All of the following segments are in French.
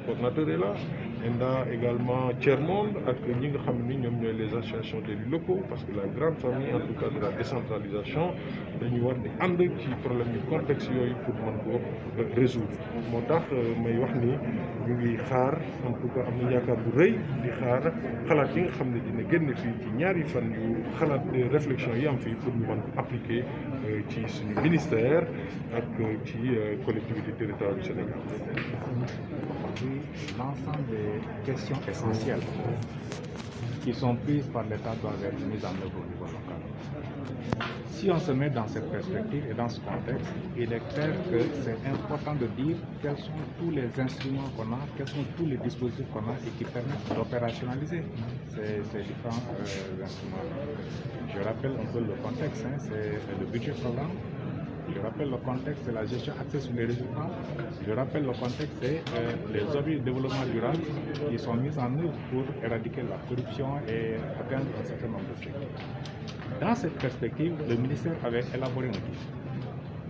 coordinateur est là. On a également Tiers-Monde avec les associations d'élus locaux, parce que la grande famille, en tout cas de la décentralisation, dañuy war di ànd ci problème yu contexte yooyu pour mën ko résoudre. moo tax may wax ni ñu ngi xaar en tout cas am na yaakaar bu rëy di xaar xalaat yi nga xam ne dina génn fii ci ñaari fan yu xalaat réflexion yi am fii pour ñu mën ko appliquer ci suñu ministère ak ci collectivité territoriale du Sénégal. L'ensemble des questions essentielles qui sont prises par l'État doivent être mises en œuvre au niveau local. Si on se met dans cette perspective et dans ce contexte, il est clair que c'est important de dire quels sont tous les instruments qu'on a, quels sont tous les dispositifs qu'on a et qui permettent d'opérationnaliser ces différents instruments. Je rappelle un peu le contexte, c'est le budget programme. Je rappelle le contexte, c'est la gestion axée sur les résultats. Je rappelle le contexte, c'est les objectifs de développement durable qui sont mis en œuvre pour éradiquer la corruption et atteindre un certain nombre d'objectifs. Dans cette perspective, le ministère avait élaboré un guide.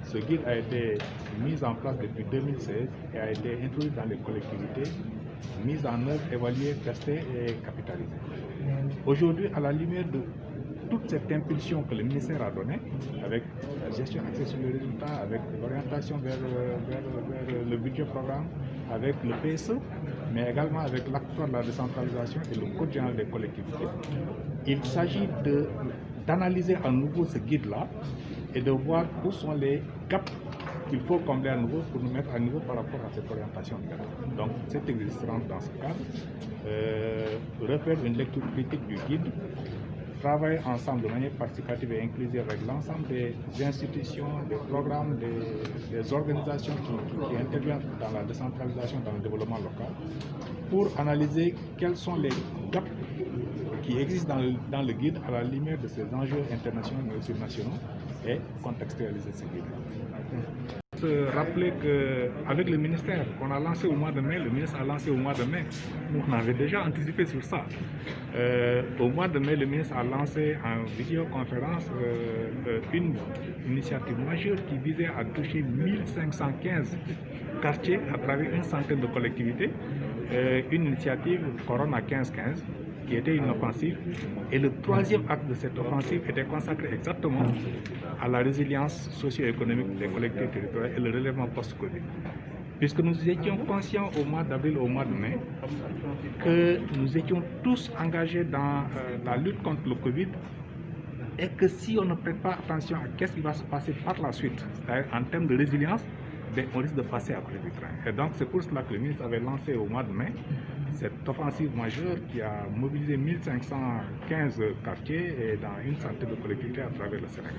Ce guide a été mis en place depuis 2016 et a été introduit dans les collectivités, mis en œuvre, évalué, testé et capitalisé. Aujourd'hui, à la lumière de toute cette impulsion que le ministère a donnée, avec la gestion axée sur les résultats, avec l'orientation vers le budget programme, avec le PSE, mais également avec l'acte de la décentralisation et le code général des collectivités, il s'agit d'analyser à nouveau ce guide-là et de voir où sont les gaps qu'il faut combler à nouveau pour nous mettre à niveau par rapport à cette orientation. Donc, cet exercice rentre dans ce cadre, refaire une lecture critique du guide, travailler ensemble de manière participative et inclusive avec l'ensemble des institutions, des programmes, des organisations qui interviennent dans la décentralisation, dans le développement local, pour analyser quels sont les gaps qui existent dans le guide à la lumière de ces enjeux internationaux mais aussi nationaux et contextualiser ce guide. Rappeler qu'avec le ministère qu'on a lancé au mois de mai, le ministre a lancé au mois de mai, nous on avait déjà anticipé sur ça. Au mois de mai, le ministre a lancé en visioconférence une initiative majeure qui visait à toucher 1515 quartiers à travers une centaine de collectivités, une initiative Corona 15-15 qui était une offensive, et le troisième acte de cette offensive était consacré exactement à la résilience socio-économique des collectivités territoriales et le relèvement post-Covid. Puisque nous étions conscients au mois d'avril, au mois de mai, que nous étions tous engagés dans la lutte contre le Covid et que si on ne prête pas attention à ce qui va se passer par la suite, c'est-à-dire en termes de résilience, on risque de passer à côté du train. Et donc c'est pour cela que le ministre avait lancé au mois de mai cette offensive majeure qui a mobilisé 1515 quartiers et dans une centaine de collectivités à travers le Sénégal.